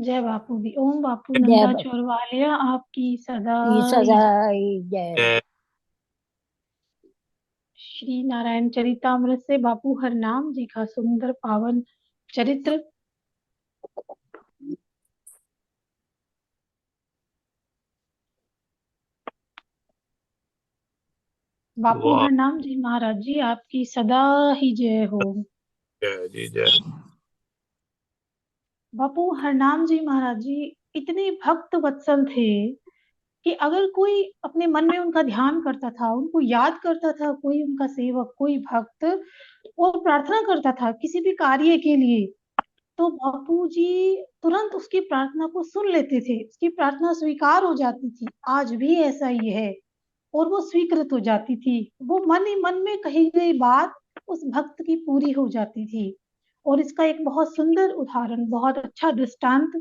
जय बापू दी। ओम बापू जय नंदा बापू चौरवालिया आपकी सदा की ही जय। सदाई जय। श्री नारायण चरितामृत से बापू हरनाम जी का सुंदर पावन चरित्र। बापू वाह। हरनाम जी महाराज जी आपकी सदा ही जय हो। जय जी जय। बापू हरनाम जी महाराज जी इतने भक्त वत्सल थे कि अगर कोई अपने मन में उनका ध्यान करता था, उनको याद करता था, कोई उनका सेवक, कोई भक्त, और प्रार्थना करता था किसी भी कार्य के लिए, तो बापू जी तुरंत उसकी प्रार्थना को सुन लेते थे, उसकी प्रार्थना स्वीकार हो जाती थी। आज भी ऐसा ही है, और वो स्वीकृत हो जाती थी। वो मन ही मन में कही गई बात उस भक्त की पूरी हो जाती थी। और इसका एक बहुत सुंदर उदाहरण, बहुत अच्छा दृष्टांत,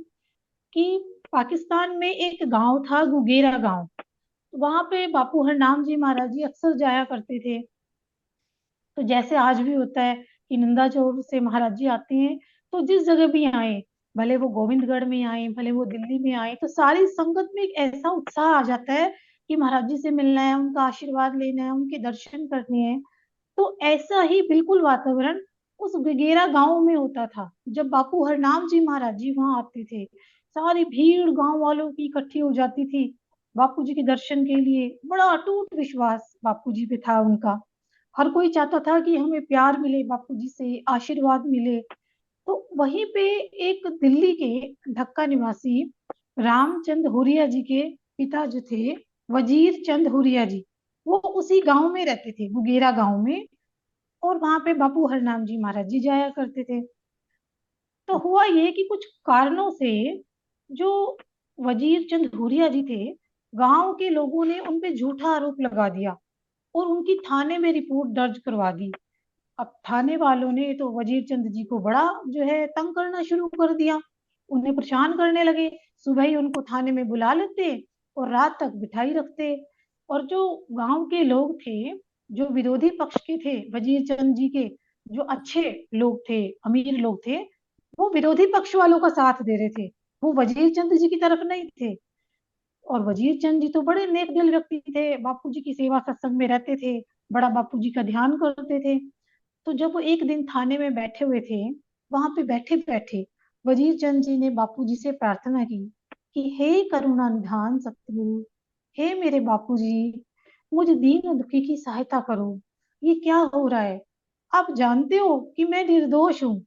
कि पाकिस्तान में एक गांव था, गुगेरा गांव। वहां पे बापू हरनाम जी महाराज जी अक्सर जाया करते थे। तो जैसे आज भी होता है कि नंदा चौर से महाराज जी आते हैं, तो जिस जगह भी आए, भले वो गोविंदगढ़ में आए, भले वो दिल्ली में आए, तो सारी संगत में एक ऐसा उत्साह आ जाता है कि महाराज जी से मिलना है, उनका आशीर्वाद लेना है, उनके दर्शन करने हैं। तो ऐसा ही बिल्कुल वातावरण उस गगेरा गांव में होता था। जब बापू हरनाम जी महाराज जी वहां आते थे, सारी भीड़ गांव वालों की इकट्ठी हो जाती थी बापू जी के दर्शन के लिए। बड़ा अटूट विश्वास बापू जी पे था उनका। हर कोई चाहता था कि हमें प्यार मिले, बापू जी से आशीर्वाद मिले। तो वहीं पे एक दिल्ली के ढक्का निवासी रामचंद हुरिया जी के पिता जो थे, वजीर चंद हुरिया जी, वो उसी गांव में रहते थे, बुगेरा गांव में। और वहां पे बापू हरनाम जी महाराज जी जाया करते थे। तो हुआ ये कि कुछ कारणों से जो वजीर चंद हुरिया जी थे, गांव के लोगों ने उन पे झूठा आरोप लगा दिया और उनकी थाने में रिपोर्ट दर्ज करवा दी। अब थाने वालों ने तो वजीर चंद जी को बड़ा जो है तंग करना शुरू कर दिया, उन्हें परेशान करने लगे। सुबह ही उनको थाने में बुला लेते और रात तक बिठाई रखते। और जो गांव के लोग थे, जो विरोधी पक्ष के थे वजीर चंद जी के, जो अच्छे लोग थे, अमीर लोग थे, वो विरोधी पक्ष वालों का साथ दे रहे थे, वो वजीर चंद जी की तरफ नहीं थे। और वजीर चंद जी तो बड़े नेक दिल व्यक्ति थे, बापू जी की सेवा सत्संग में रहते थे, बड़ा बापू जी का ध्यान करते थे। तो जब वो एक दिन थाने में बैठे हुए थे, वहां पे बैठे बैठे वजीर चंद जी ने बापू जी से प्रार्थना की कि हे करुणा निधान सतगुरु, हे मेरे बापू जी, मुझ दीन और दुखी की सहायता करो। ये क्या हो रहा है? आप जानते हो कि मैं निर्दोष हूँ।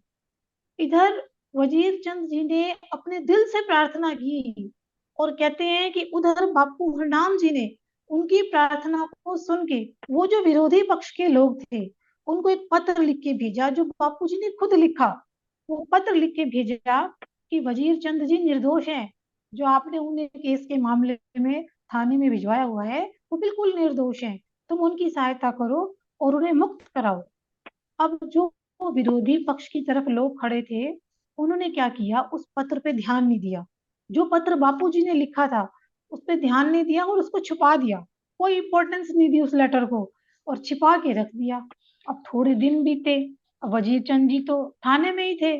इधर वजीर चंद जी ने अपने दिल से प्रार्थना की, और कहते हैं कि उधर बापू हरनाम जी ने उनकी प्रार्थना को सुन के, वो जो विरोधी पक्ष के लोग थे, उनको एक पत्र लिख के भेजा, जो बापू जी ने खुद लिखा। वो पत्र लिख के भेजा कि वजीर चंद जी निर्दोष हैं, जो आपने उन्हें केस के मामले में थाने में भिजवाया हुआ है, वो बिल्कुल निर्दोष हैं। तुम उनकी सहायता करो और उन्हें मुक्त कराओ। अब जो विरोधी पक्ष की तरफ लोग खड़े थे, उन्होंने क्या किया, उस पत्र पे ध्यान नहीं दिया। जो पत्र बापूजी ने लिखा था उस पे ध्यान नहीं दिया और उसको छुपा दिया। कोई इंपॉर्टेंस नहीं दी उस लेटर को, और छिपा के रख दिया। अब थोड़े दिन बीते, अब वजीर चंद जी तो थाने में ही थे।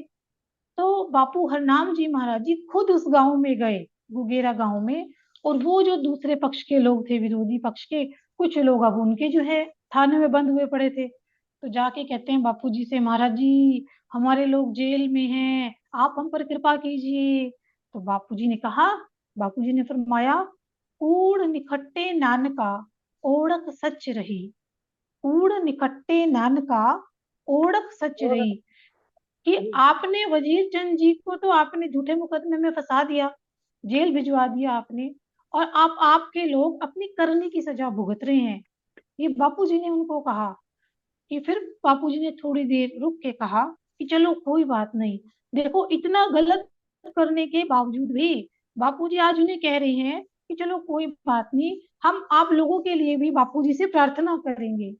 तो बापू हरनाम जी महाराज जी खुद उस गांव में गए, गुगेरा गांव में। और वो जो दूसरे पक्ष के लोग थे, विरोधी पक्ष के कुछ लोग, अब उनके जो है थाने में बंद हुए पड़े थे। तो जाके कहते हैं बापू जी से, महाराज जी हमारे लोग जेल में हैं, आप हम पर कृपा कीजिए। तो बापू जी ने कहा, बापू जी ने फरमाया, कूड़ निखट्टे नानका ओढ़क सच रही। कूड़ निखट्टे नानका ओढ़क सच रही। कि आपने वजीर चंद जी को तो आपने झूठे मुकदमे में फंसा दिया, जेल भिजवा दिया आपने, और आप आपके लोग अपनी करनी की सजा भुगत रहे हैं। ये बापूजी ने उनको कहा। कि फिर बापूजी ने थोड़ी देर रुक के कहा कि चलो कोई बात नहीं। देखो इतना गलत करने के बावजूद भी बापूजी आज उन्हें कह रहे हैं कि चलो कोई बात नहीं, हम आप लोगों के लिए भी बापूजी से प्रार्थना करेंगे।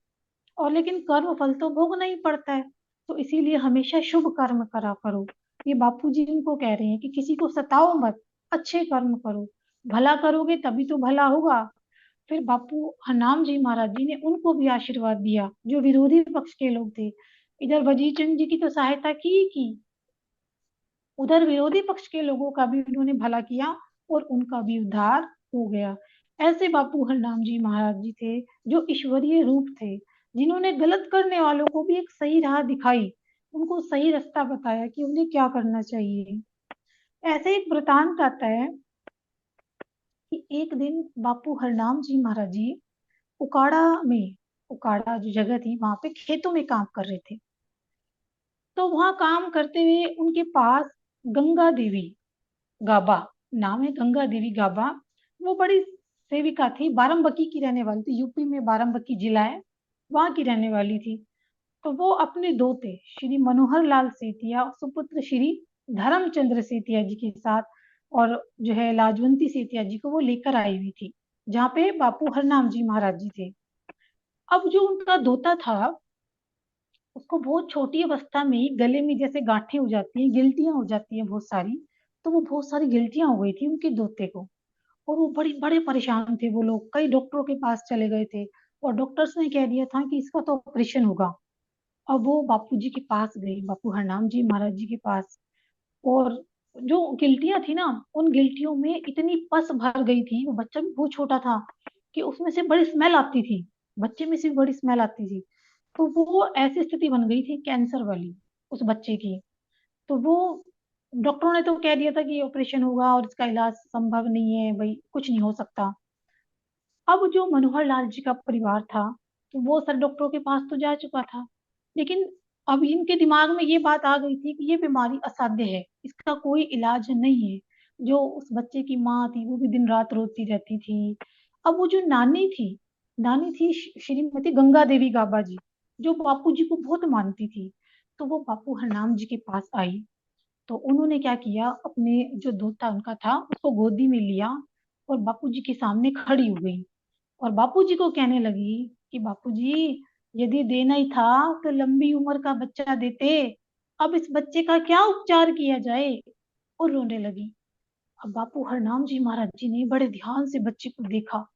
और लेकिन कर्म फल तो भोगना ही पड़ता है, तो इसीलिए हमेशा शुभ कर्म करा करो। ये बापूजी इनको कह रहे हैं कि किसी को सताओ मत, अच्छे कर्म करो, भला करोगे तभी तो भला होगा। फिर बापू हरनाम जी महाराज जी ने उनको भी आशीर्वाद दिया, जो विरोधी पक्ष के लोग थे। इधर वजीर चंद जी की तो सहायता की ही की, उधर विरोधी पक्ष के लोगों का भी उन्होंने भला किया और उनका भी उद्धार हो गया। ऐसे बापू हरनाम जी महाराज जी थे जो ईश्वरीय रूप थे, जिन्होंने गलत करने वालों को भी एक सही राह दिखाई, उनको सही रास्ता बताया कि उन्हें क्या करना चाहिए। ऐसे एक वृतांत आता है कि एक दिन बापू हरनाम जी महाराज जी उकाड़ा में, उकाड़ा जो जगह थी वहां पे खेतों में काम कर रहे थे। तो वहां काम करते हुए उनके पास गंगा देवी गाबा, नाम है गंगा देवी गाबा, वो बड़ी सेविका थी, बाराबंकी की रहने वाली थी, यूपी में बाराबंकी जिला है, वहां की रहने वाली थी। तो वो अपने दोते श्री मनोहर लाल सेतिया, सुपुत्र श्री धर्मचंद्र सेतिया जी के साथ, और जो है लाजवंती सेतिया जी को वो लेकर आई हुई थी, जहाँ पे बापू हरनाम जी महाराज जी थे। अब जो उनका दोता था, उसको बहुत छोटी अवस्था में ही गले में जैसे गांठें हो जाती हैं, गिल्टियां हो जाती हैं बहुत सारी। तो वो बहुत सारी गिल्टियां हो गई थी उनके दोते को, और वो बड़ी बड़े परेशान थे। वो लोग कई डॉक्टरों के पास चले गए थे, और डॉक्टर्स ने कह दिया था कि इसका तो ऑपरेशन होगा। अब वो बापू जी के पास गए, बापू हरनाम जी महाराज जी के पास, और जो गिल्टियां थी ना, उन गिल्टियों में इतनी पस भर गई थी, वो बच्चा भी बहुत छोटा था, कि उसमें से बड़ी स्मेल आती थी, बच्चे में से भी बड़ी स्मेल आती थी। तो वो ऐसी स्थिति बन गई थी कैंसर वाली उस बच्चे की। तो वो डॉक्टरों ने तो कह दिया था कि ऑपरेशन होगा और इसका इलाज संभव नहीं है, भाई कुछ नहीं हो सकता। अब जो मनोहर लाल जी का परिवार था, तो वो सर डॉक्टरों के पास तो जा चुका था, लेकिन अब इनके दिमाग में ये बात आ गई थी कि ये बीमारी असाध्य है, इसका कोई इलाज नहीं है। जो उस बच्चे की माँ थी वो भी दिन रात रोती रहती थी। अब वो जो नानी थी श्रीमती गंगा देवी गाबा जी, जो बापू जी को बहुत मानती थी। तो वो बापू हरनाम जी के पास आई। तो उन्होंने क्या किया, अपने जो दोता उनका था उसको गोदी में लिया, और बापू जी के सामने खड़ी हो गई, और बापूजी को कहने लगी कि बापूजी, यदि देना ही था तो लंबी उम्र का बच्चा देते, अब इस बच्चे का क्या उपचार किया जाए। और रोने लगी। अब बापू हरनाम जी महाराज जी ने बड़े ध्यान से बच्चे को देखा,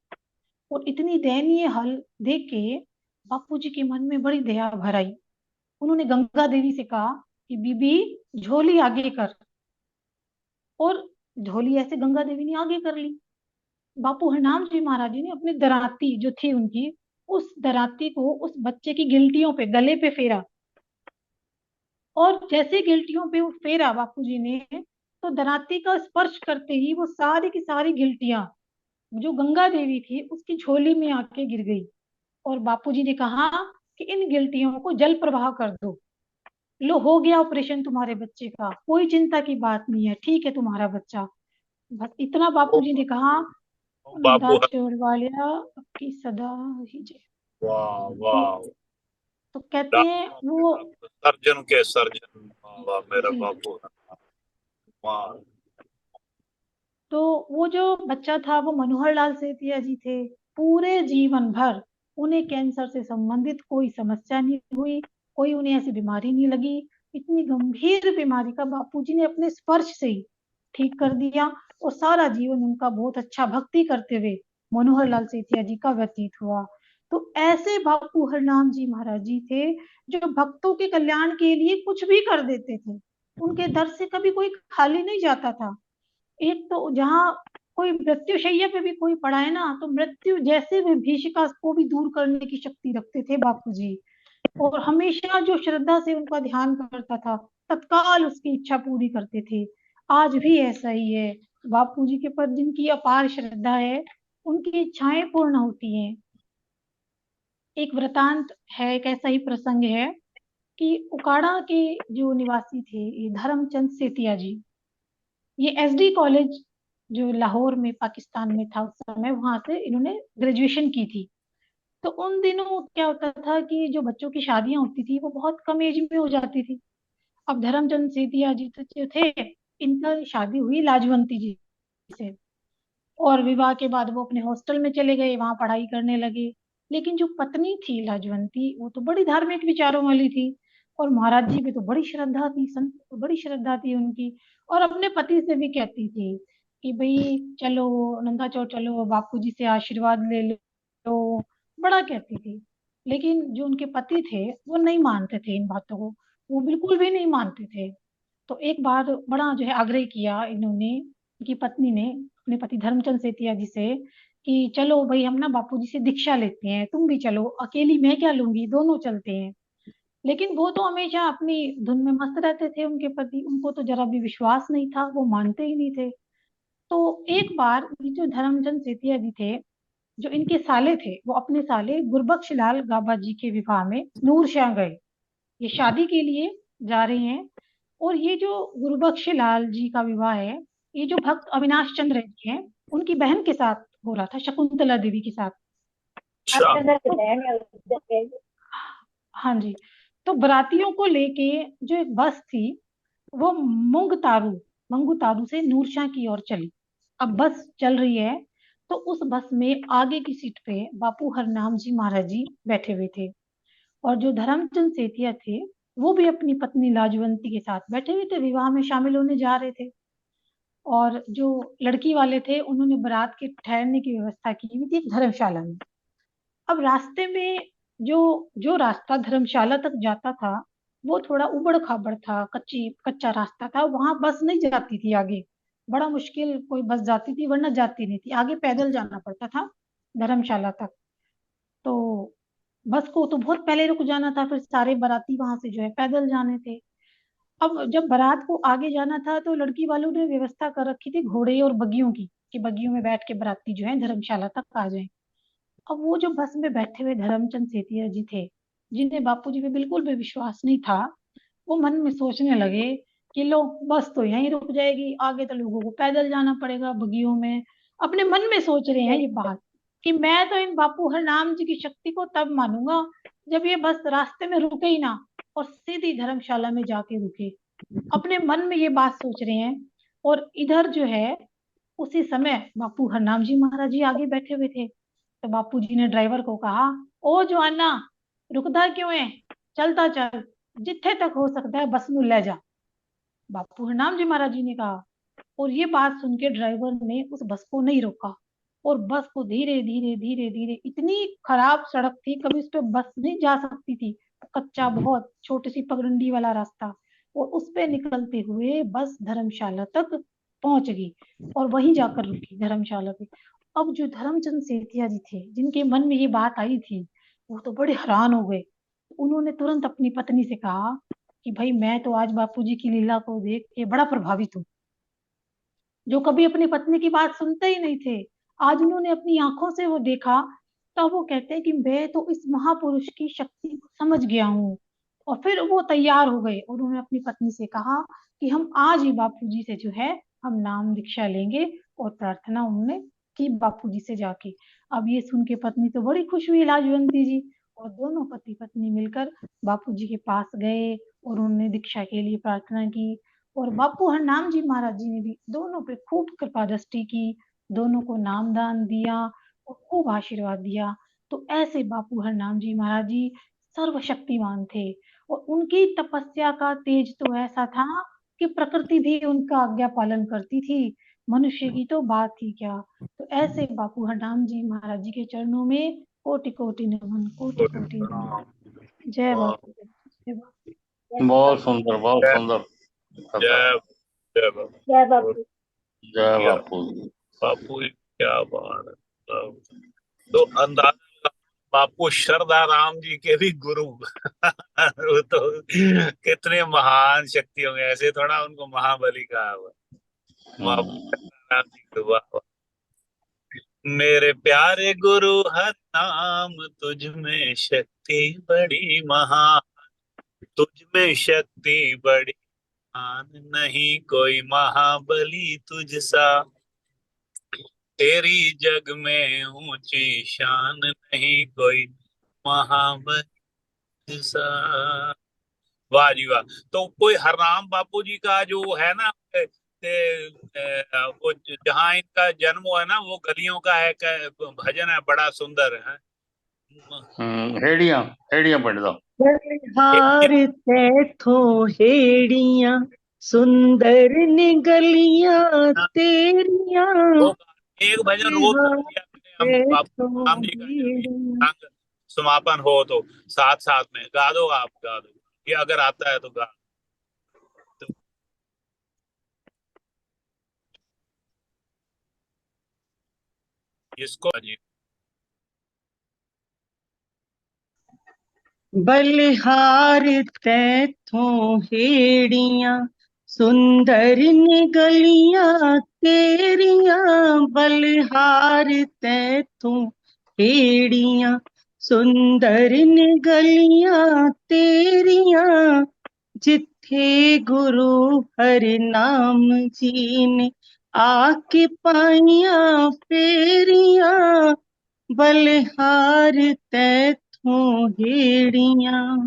और इतनी दयनीय हाल देख के बापूजी के मन में बड़ी दया भर आई। उन्होंने गंगा देवी से कहा कि बीबी, झोली आगे कर। और झोली ऐसे गंगा देवी ने आगे कर ली। बापू हरनाम जी महाराज जी ने अपनी दराती जो थी उनकी, उस दराती को उस बच्चे की गिल्टियों पे, गले पे फेरा, और जैसे गिल्टियों पे वो फेरा बापू जी ने, तो दराती का स्पर्श करते ही वो सारी की सारी गिल्टियां जो गंगा देवी थी उसकी झोली में आके गिर गई। और बापू जी ने कहा कि इन गिल्टियों को जल प्रवाह कर दो। लो, हो गया ऑपरेशन तुम्हारे बच्चे का, कोई चिंता की बात नहीं है, ठीक है तुम्हारा बच्चा। बस इतना बापू वो जी ने कहा। बाबू नंदा चोर वालिया आपकी सदा ही जय। वाह तो वाह। तो कहते हैं डॉक्टरों के वो, डॉक्टर, सर्जन के सर्जन, वाह वाह मेरा जी, बाबू। वाह। तो वो जो बच्चा था वो मनोहर लाल सेतिया जी थे। पूरे जीवन भर उन्हें कैंसर से संबंधित कोई समस्या नहीं हुई, कोई उन्हें ऐसी बीमारी नहीं लगी। इतनी गंभीर बीमारी का बापूजी ने अपने स्पर्श से ही ठीक कर दिया, और सारा जीवन उनका बहुत अच्छा भक्ति करते हुए मनोहर लाल सेतिया जी का व्यतीत हुआ। तो ऐसे बापू हरनाम जी महाराज जी थे, जो भक्तों के कल्याण के लिए कुछ भी कर देते थे। उनके दर से कभी कोई खाली नहीं जाता था। एक तो जहाँ कोई मृत्युशैया पे भी कोई पड़ा है ना, तो मृत्यु जैसे विभीषिका को भी दूर करने की शक्ति रखते थे बापू जी। और हमेशा जो श्रद्धा से उनका ध्यान करता था, तत्काल उसकी इच्छा पूरी करते थे। आज भी ऐसा ही है। बापू जी के पर जिनकी अपार श्रद्धा है, उनकी इच्छाएं पूर्ण होती हैं। एक वृतांत है, एक ऐसा ही प्रसंग है कि उकाड़ा के जो निवासी थे, ये धर्मचंद सेतिया जी, ये एसडी कॉलेज जो लाहौर में पाकिस्तान में था उस समय, वहां से इन्होंने ग्रेजुएशन की थी। तो उन दिनों क्या होता था कि जो बच्चों की शादियां होती थी वो बहुत कम एज में हो जाती थी। अब धर्मचंद सेतिया जी तो जो थे, इनका शादी हुई लाजवंती जी से, और विवाह के बाद वो अपने हॉस्टल में चले गए, वहां पढ़ाई करने लगे। लेकिन जो पत्नी थी लाजवंती, वो तो बड़ी धार्मिक विचारों वाली थी, और महाराज जी पे तो बड़ी श्रद्धा थी, संत तो बड़ी श्रद्धा थी उनकी। और अपने पति से भी कहती थी कि भाई चलो नंदा चौर चलो, बापू जी से आशीर्वाद ले लो, बड़ा कहती थी। लेकिन जो उनके पति थे वो नहीं मानते थे इन बातों को, वो बिल्कुल भी नहीं मानते थे। तो एक बार बड़ा जो है आग्रह किया इन्होंने, की पत्नी ने अपने पति धर्मचंद सेतिया जी से, कि चलो भाई हम ना बापूजी से दीक्षा लेते हैं, तुम भी चलो, अकेली मैं क्या लूंगी, दोनों चलते हैं। लेकिन वो तो हमेशा अपनी धुन में मस्त रहते थे, उनके पति, उनको तो जरा भी विश्वास नहीं था, वो मानते ही नहीं थे। तो एक बार ये जो धर्मचंद सेतिया जी थे, जो इनके साले थे, वो अपने साले गुरबख्श लाल गाबा जी के विवाह में नूरशाह गए। ये शादी के लिए जा रहे हैं, और ये जो गुरबख्श लाल जी का विवाह है, ये जो भक्त अविनाश चंद्र जी हैं, उनकी बहन के साथ हो रहा था, शकुंतला देवी के साथ। अच्छा। तो हाँ जी, तो बारातियों को लेके जो एक बस थी, वो मंगू तारू से नूरशाह की ओर चली। अब बस चल रही है, तो उस बस में आगे की सीट पे बापू हरनाम जी महाराज जी बैठे हुए थे, और जो धर्मचंद सेतिया थे, वो भी अपनी पत्नी लाजवंती के साथ बैठे हुए थे, विवाह में शामिल होने जा रहे थे। और जो लड़की वाले थे, उन्होंने बारात के ठहरने की व्यवस्था की हुई थी एक धर्मशाला में। अब रास्ते में जो जो रास्ता धर्मशाला तक जाता था, वो थोड़ा उबड़ खाबड़ था, कच्ची कच्चा रास्ता था, वहां बस नहीं जाती थी आगे। बड़ा मुश्किल कोई बस जाती थी, वरना जाती नहीं थी, आगे पैदल जाना पड़ता था धर्मशाला तक। तो बस को तो बहुत पहले रुक जाना था, फिर सारे बाराती वहां से जो है पैदल जाने थे। अब जब बारात को आगे जाना था, तो लड़की वालों ने व्यवस्था कर रखी थी घोड़े और बगियों की, कि बगियों में बैठ के बाराती जो है धर्मशाला तक आ जाए। अब वो जो बस में बैठे हुए धर्मचंद सेतिया जी थे, जिन्हें बापूजी पे बिल्कुल भी विश्वास नहीं था, वो मन में सोचने लगे कि लो, बस तो यहीं रुक जाएगी, आगे तो लोगों को पैदल जाना पड़ेगा बगियों में। अपने मन में सोच रहे हैं ये बात, कि मैं तो इन बापू हरनाम जी की शक्ति को तब मानूंगा जब ये बस रास्ते में रुके ही ना, और सीधी धर्मशाला में जाके रुके। अपने मन में ये बात सोच रहे हैं। और इधर जो है, उसी समय बापू हरनाम जी महाराज जी आगे बैठे हुए थे। तो बापू जी ने ड्राइवर को कहा, ओ जवाना, रुकदा क्यों है, चलता चल, जिथे तक हो सकता है बस नू ले जा, बापू हरनाम जी महाराज जी ने कहा। और ये बात सुन के ड्राइवर ने उस बस को नहीं रोका, और बस को धीरे धीरे धीरे धीरे, इतनी खराब सड़क थी, कभी उस पे बस नहीं जा सकती थी, कच्चा बहुत छोटी सी पगडंडी वाला रास्ता, और उस पे निकलते हुए बस धर्मशाला तक पहुंच गई, और वहीं जाकर रुकी धर्मशाला पे। अब जो धर्मचंद सेठिया जी थे, जिनके मन में ये बात आई थी, वो तो बड़े हैरान हो गए। उन्होंने तुरंत अपनी पत्नी से कहा कि भाई, मैं तो आज बापूजी की लीला को देख के बड़ा प्रभावित हूँ। जो कभी अपनी पत्नी की बात सुनते ही नहीं थे, आज उन्होंने अपनी आंखों से वो देखा। तो वो कहते हैं कि मैं तो इस महापुरुष की शक्ति को समझ गया हूँ। और फिर वो तैयार हो गए, और उन्होंने अपनी पत्नी से कहा कि हम आज ही बापूजी से जो है, हम नाम दीक्षा लेंगे। और प्रार्थना उन्होंने की बापूजी से जाके। अब ये सुन के पत्नी तो बड़ी खुश हुई, लाजवंती जी, और दोनों पति पत्नी मिलकर बापूजी के पास गए, और उन्होंने दीक्षा के लिए प्रार्थना की। और बापू हरनाम जी महाराज जी ने भी दोनों पे खूब कृपा दृष्टि की, दोनों को नाम दान दिया, और खूब आशीर्वाद दिया। तो ऐसे बापू हरनाम जी महाराज जी सर्वशक्तिमान थे, और उनकी तपस्या का तेज तो ऐसा था कि प्रकृति भी उनका आज्ञा पालन करती थी, मनुष्य की तो बात ही क्या। तो ऐसे बापू हरनाम जी महाराज जी के चरणों में कोटि कोटि नमन, कोटि कोटि नमन। हाँ, जय वाह। बापू, जय बापू। बहुत सुंदर, बहुत जय सुंदर कथा। जय जय बाबू। जय बापू। जय क्या बापू। बापू, क्या बात है। तो अंदाजा, बापू श्रद्धा राम जी के भी गुरु। वो तो कितने महान शक्ति होंगे, ऐसे थोड़ा उनको महाबली कहा हुआ। बापू श्रद्धा राम जी के, वाह वाह। मेरे प्यारे गुरु हर नाम, तुझ में शक्ति बड़ी महान, तुझ में शक्ति बड़ी महान, नहीं कोई महाबली तुझ सा, तेरी जग में ऊंची शान, नहीं कोई महाबली सा। वाह जी वाह। तो कोई हरनाम बापू जी का जो है ना, वो जहाँ इनका जन्म हुआ है ना, वो गलियों का है, भजन है, बड़ा सुंदर है। हेड़िया, हेड़िया पढ़ दो। हार थो हेड़िया, सुंदर ने गलियां तेरिया, वो एक भजन रोज सुन लिया करें हम, बापू थो राम जी का जब भी हेड़िया। अंग समापन हो तो साथ साथ में गा दो, आप गा दो, ये अगर आता है तो गा दो। इसको जी बलिहार तैथों हेड़ियां सुंदर निगलियां तेरियां, बलिहार तैथों हेड़ियां सुंदर निगलियां तेरियां, जिथे गुरु हरि नाम जी ने आके पाइयां फेरियां, बलिहार तैथों हेड़ियां।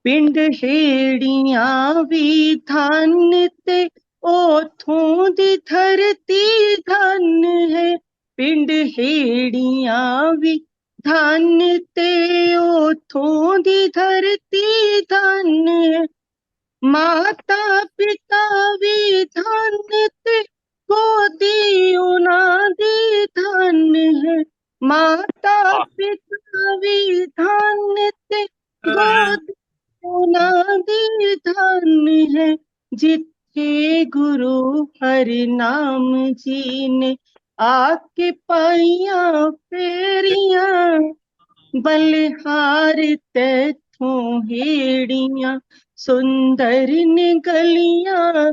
पिंड हेड़ियां भी धन ते ओथों दी धरती धन है, पिंड हेड़ियां भी धन ते ओथों दी धरती धन है, माता पिता भी धन ते गोदी उन्हां दी धन है, माता पिता भी धन ते गोदी उन्हां दी धन है, जिथे गुरु हरि नाम जी ने आके पाइयां फेरियां, बलिहार तैथों हेड़ियां सुंदर निगलियां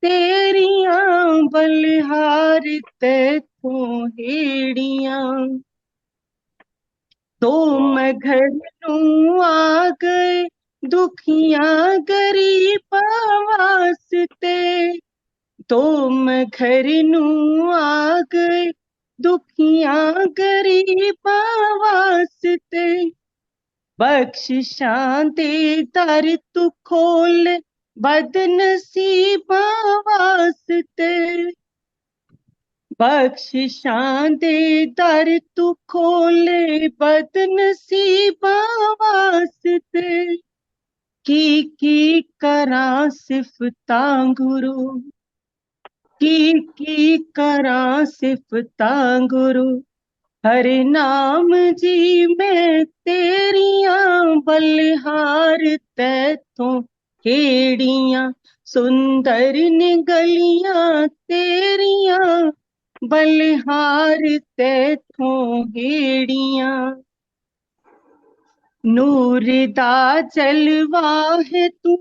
तेरियां, बलिहार तैथों हेड़ियां। तो मैं घर नूं आ गए दुखियां गरीबां वास्ते, तो मैं घर नूं आ गए दुखियां गरीबां वास्ते, बख्शिशां दे दर तू खोल बदनसीबां वास्ते, बख्शिशां दे दर तू खोले बदनसीबां वास्ते, की करां सिफतां गुरु, की करां सिफतां गुरु, हरि नाम जी मैं तेरियां, बलिहार तैथों हेड़ियां सुंदर निगलियां तेरियां, बलिहार तैथों हेड़ियां। नूर दा जलवा है तू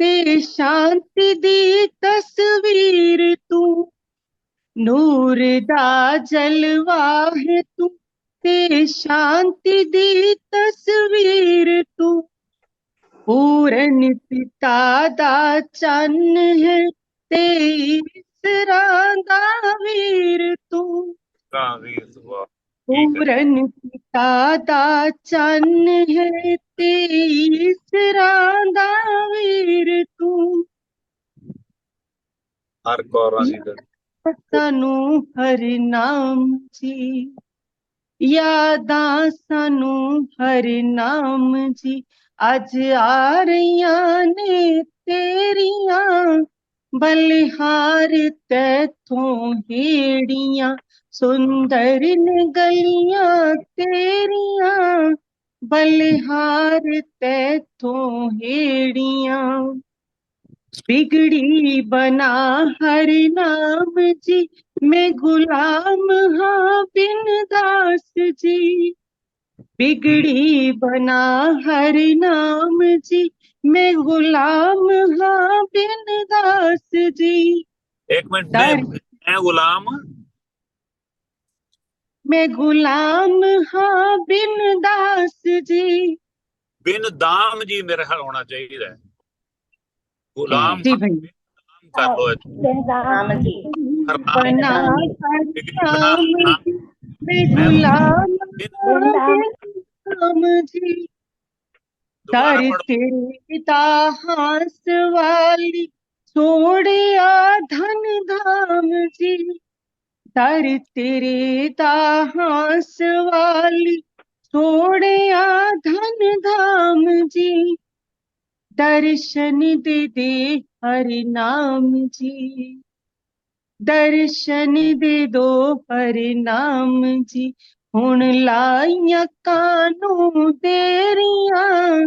ते शांति दी तस्वीर तू, नूर दा जलवा है तू ते शांति दी तस्वीर तू, पूरन पिता दा चन्न है ते ईसरां दा वीर तू, पूरन पिता दा चन्न है ते ईसरां दा वीर तू, हर कौरां दी सानू हरि नाम जी, यादां सानू हरि नाम जी, अज आ रहियां ने तेरियां, बलिहार तैथों हेड़ियां सुंदर निगलियां तेरियां, बलिहार तैथों हेड़ियां। बिगड़ी बना हरि नाम जी मैं गुलाम हाँ बिन दास जी, बिगड़ी बना हरि नाम जी मैं गुलाम हाँ बिन दास जी, एक मिनट मैं गुलाम मैं गुलाम हाँ बिन दास जी, बिन दाम जी मेरे ख्याल होना चाहिए, गुलाम जी भाई कर लो राम जी बना हरि नाम जी मैं गुलाम हाँ बिन दाम जी, दोबारा दर पढ़ो। तेरे दाहास वाली छोड़िया धन धाम जी, दर तेरे दाहास वाली छोड़िया धन धाम जी, दर्शन दे हरि नाम जी, दर्शन दे दो हरि नाम जी, हुण लाइयां कानों देरियां,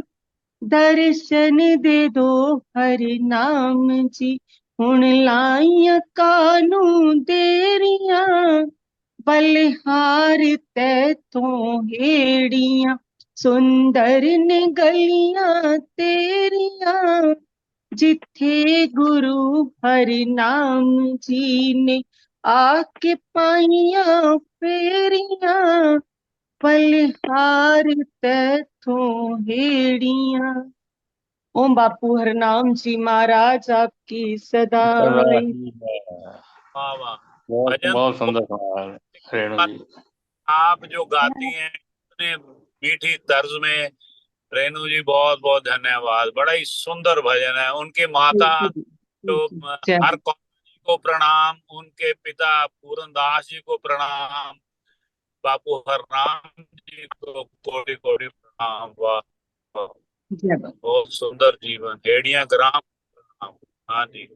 दर्शन दे दो हरि नाम जी, हुण लाइयां कानों देरियां, बलिहार तैथों हेड़ियां सुंदर ने गलियां तेरियां जिथे गुरु हरि नाम जी ने आके पाइयां फेरियां बलिहार तैथों हेड़ियां। ओम बापू हरनाम जी महाराज आपकी सदाई। वाह वाह। बहुत भजन बहुत सुंदर सुनाया रेणु जी। आप जो गाती हैं इतने मीठी तर्ज में, रेणु जी बहुत बहुत धन्यवाद। बड़ा ही सुंदर भजन है। उनके माता जो जय हर कौर जी को प्रणाम, उनके पिता पूरनदास जी को प्रणाम, बापू हरनाम जी को कोटि कोटि प्रणाम। वाह वाह, जय बाबा। बहुत सुंदर जीवन। हेड़िया ग्राम प्रणाम। हाँ जी।